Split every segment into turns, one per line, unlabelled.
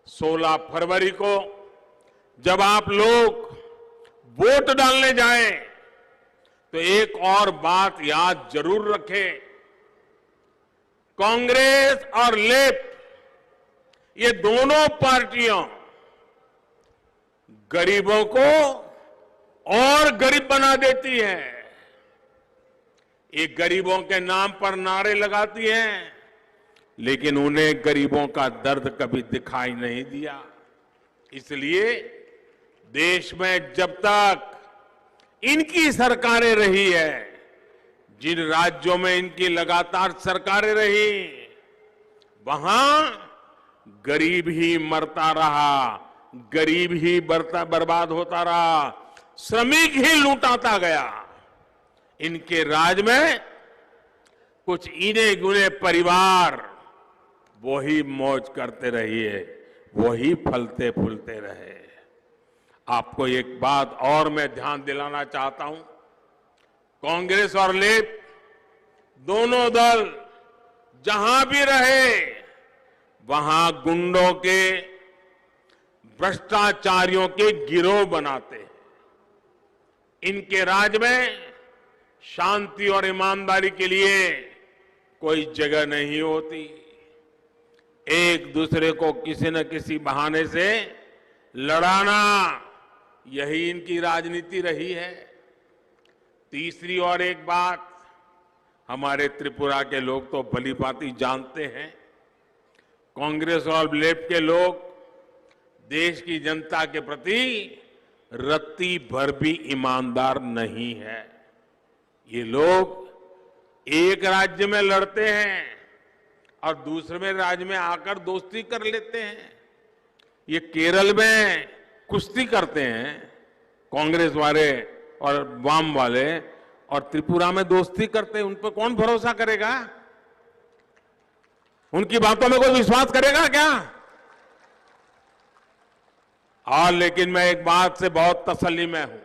16 फरवरी को जब आप लोग वोट डालने जाएं तो एक और बात याद जरूर रखें। कांग्रेस और लेफ्ट ये दोनों पार्टियां गरीबों को और गरीब बना देती हैं। ये गरीबों के नाम पर नारे लगाती हैं, लेकिन उन्हें गरीबों का दर्द कभी दिखाई नहीं दिया। इसलिए देश में जब तक इनकी सरकारें रही है, जिन राज्यों में इनकी लगातार सरकारें रही, वहां गरीब ही मरता रहा, गरीब ही बर्बाद होता रहा, श्रमिक ही लूटाता गया। इनके राज में कुछ इने गुने परिवार वही मौज करते रहिए, वही फलते फूलते रहे। आपको एक बात और मैं ध्यान दिलाना चाहता हूं। कांग्रेस और लेफ्ट दोनों दल जहां भी रहे, वहां गुंडों के, भ्रष्टाचारियों के गिरोह बनाते हैं। इनके राज में शांति और ईमानदारी के लिए कोई जगह नहीं होती। एक दूसरे को किसी न किसी बहाने से लड़ाना, यही इनकी राजनीति रही है। तीसरी और एक बात हमारे त्रिपुरा के लोग तो भली भांति जानते हैं, कांग्रेस और लेफ्ट के लोग देश की जनता के प्रति रत्ती भर भी ईमानदार नहीं है। ये लोग एक राज्य में लड़ते हैं और दूसरे राज्य में आकर दोस्ती कर लेते हैं। ये केरल में कुश्ती करते हैं कांग्रेस वाले और वाम वाले, और त्रिपुरा में दोस्ती करते हैं। उन पर कौन भरोसा करेगा? उनकी बातों में कोई विश्वास करेगा क्या? और लेकिन मैं एक बात से बहुत तसल्ली में हूं।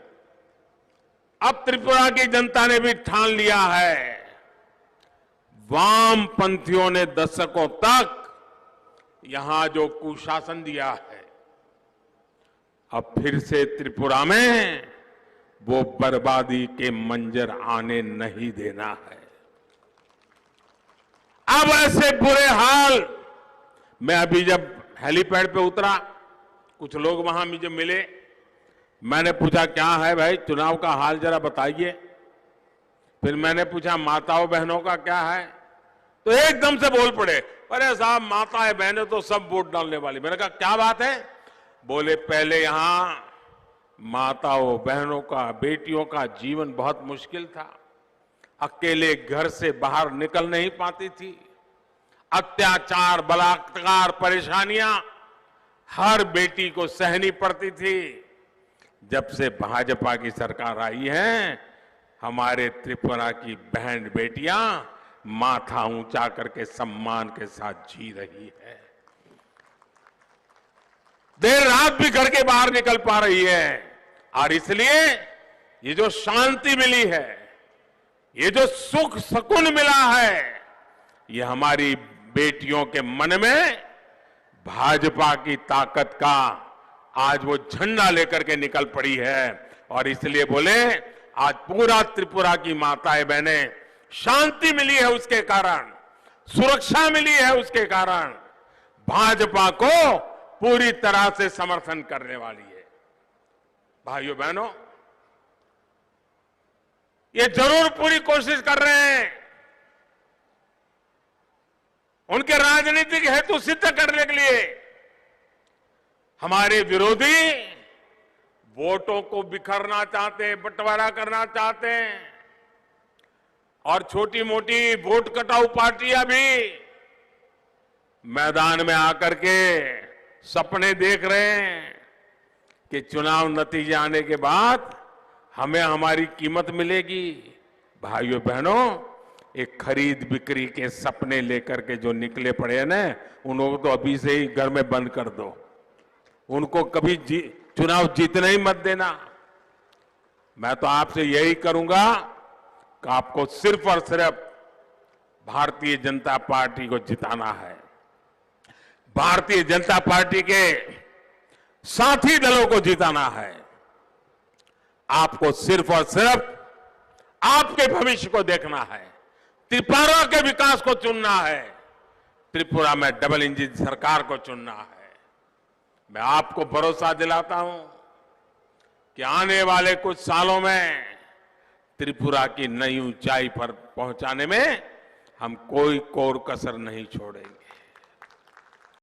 अब त्रिपुरा की जनता ने भी ठान लिया है। वामपंथियों ने दशकों तक यहां जो कुशासन दिया है, अब फिर से त्रिपुरा में वो बर्बादी के मंजर आने नहीं देना है। अब ऐसे बुरे हाल, मैं अभी जब हेलीपैड पे उतरा, कुछ लोग वहां मुझे मिले, मैंने पूछा क्या है भाई चुनाव का हाल जरा बताइए। फिर मैंने पूछा माताओं बहनों का क्या है, तो एकदम से बोल पड़े, अरे साहब माताएं बहनें तो सब वोट डालने वाली। मैंने कहा क्या बात है? बोले पहले यहां माताओं बहनों का, बेटियों का जीवन बहुत मुश्किल था। अकेले घर से बाहर निकल नहीं पाती थी। अत्याचार, बलात्कार, परेशानियां हर बेटी को सहनी पड़ती थी। जब से भाजपा की सरकार आई है, हमारे त्रिपुरा की बहन बेटियां माथा ऊंचा करके सम्मान के साथ जी रही है। देर रात भी घर के बाहर निकल पा रही है। और इसलिए ये जो शांति मिली है, ये जो सुख सुकून मिला है, ये हमारी बेटियों के मन में भाजपा की ताकत का आज वो झंडा लेकर के निकल पड़ी है। और इसलिए बोले आज पूरा त्रिपुरा की माताएं बहनें, शांति मिली है उसके कारण, सुरक्षा मिली है उसके कारण, भाजपा को पूरी तरह से समर्थन करने वाली है। भाइयों बहनों, ये जरूर पूरी कोशिश कर रहे हैं उनके राजनीतिक हेतु सिद्ध करने के लिए। हमारे विरोधी वोटों को बिखरना चाहते हैं, बंटवारा करना चाहते हैं, और छोटी मोटी वोट कटाऊ पार्टियां भी मैदान में आकर के सपने देख रहे हैं कि चुनाव नतीजे आने के बाद हमें हमारी कीमत मिलेगी। भाइयों बहनों, एक खरीद बिक्री के सपने लेकर के जो निकले पड़े हैं ना, उनको तो अभी से ही घर में बंद कर दो। उनको कभी चुनाव जीतने ही मत देना। मैं तो आपसे यही करूंगा कि आपको सिर्फ और सिर्फ भारतीय जनता पार्टी को जिताना है। भारतीय जनता पार्टी के साथी दलों को जिताना है। आपको सिर्फ और सिर्फ आपके भविष्य को देखना है, त्रिपुरा के विकास को चुनना है, त्रिपुरा में डबल इंजन सरकार को चुनना है। मैं आपको भरोसा दिलाता हूं कि आने वाले कुछ सालों में त्रिपुरा की नई ऊंचाई पर पहुंचाने में हम कोई कोर कसर नहीं छोड़ेंगे।